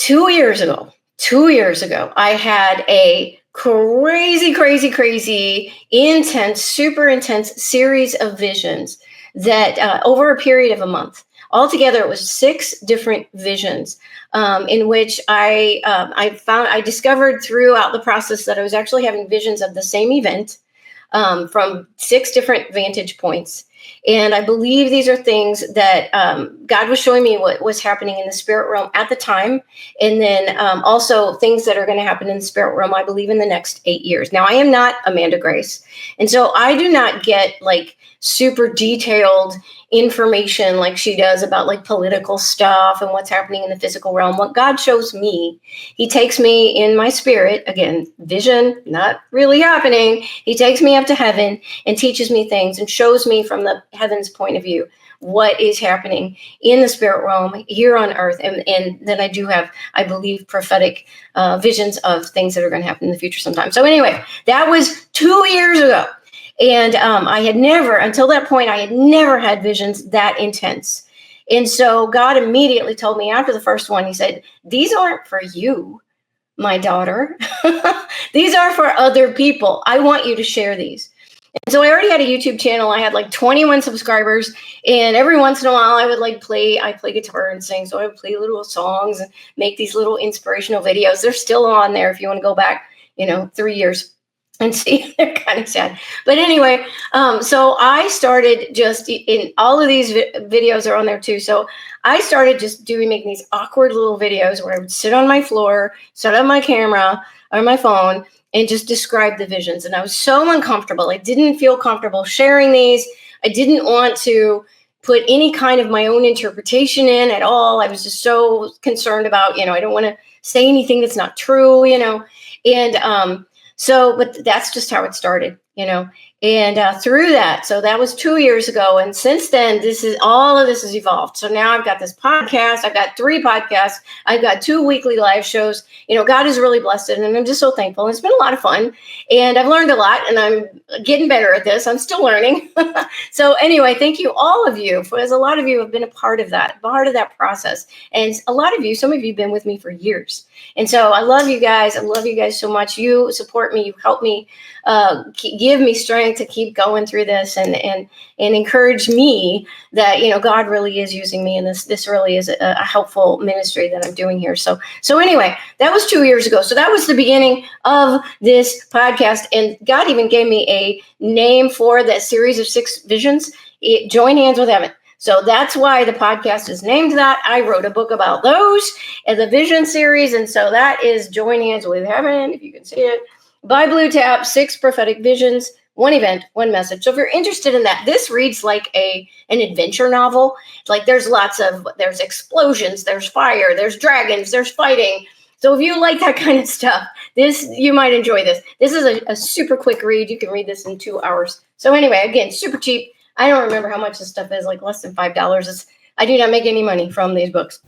2 years ago, I had a crazy, intense, super intense series of visions that over a period of a month. Altogether, it was 6 different visions in which I discovered throughout the process that I was actually having visions of the same event from 6 different vantage points. And I believe these are things that God was showing me what was happening in the spirit realm at the time. And then also things that are going to happen in the spirit realm, I believe, in the next 8 years. Now, I am not Amanda Grace. And so I do not get like super detailed information like she does about like political stuff and what's happening in the physical realm. What God shows me, he takes me in my spirit, again, vision, not really happening. He takes me up to heaven and teaches me things and shows me from the heaven's point of view what is happening in the spirit realm here on earth. And then I do have, I believe, prophetic visions of things that are going to happen in the future sometime. So anyway, that was 2 years ago. And I had never, until that point, I had never had visions that intense. And so God immediately told me after the first one, he said, these aren't for you, my daughter. These are for other people. I want you to share these. And so I already had a YouTube channel. I had like 21 subscribers. And every once in a while, I would I play guitar and sing. So I would play little songs and make these little inspirational videos. They're still on there if you want to go back, 3 years. And see, they're kind of sad. But anyway, so I started just in all of these videos are on there too. So I started just making these awkward little videos where I would sit on my floor, set up my camera or my phone and just describe the visions. And I was so uncomfortable. I didn't feel comfortable sharing these. I didn't want to put any kind of my own interpretation in at all. I was just so concerned about, I don't want to say anything that's not true, and, but that's just how it started, and through that. So that was 2 years ago. And since then, all of this has evolved. So now I've got this podcast. I've got 3 podcasts. I've got 2 weekly live shows. God has really blessed it. And I'm just so thankful. And it's been a lot of fun. And I've learned a lot and I'm getting better at this. I'm still learning. So anyway, thank you, all of you, as a lot of you have been a part of that process. And a lot of you, some of you have been with me for years. And so I love you guys. I love you guys so much. You support me. You help me, give me strength to keep going through this and encourage me that, God really is using me. And this really is a helpful ministry that I'm doing here. So anyway, that was 2 years ago. So that was the beginning of this podcast. And God even gave me a name for that series of 6 visions, Join Hands with Heaven. So that's why the podcast is named that. I wrote a book about those as a vision series. And so that is Join Hands with Heaven, if you can see it, by Blue Tapp, 6 prophetic visions, 1 event, 1 message. So if you're interested in that, this reads like an adventure novel. Like there's explosions, there's fire, there's dragons, there's fighting. So if you like that kind of stuff, you might enjoy this. This is a super quick read. You can read this in 2 hours. So anyway, again, super cheap. I don't remember how much this stuff is, like less than $5. I do not make any money from these books.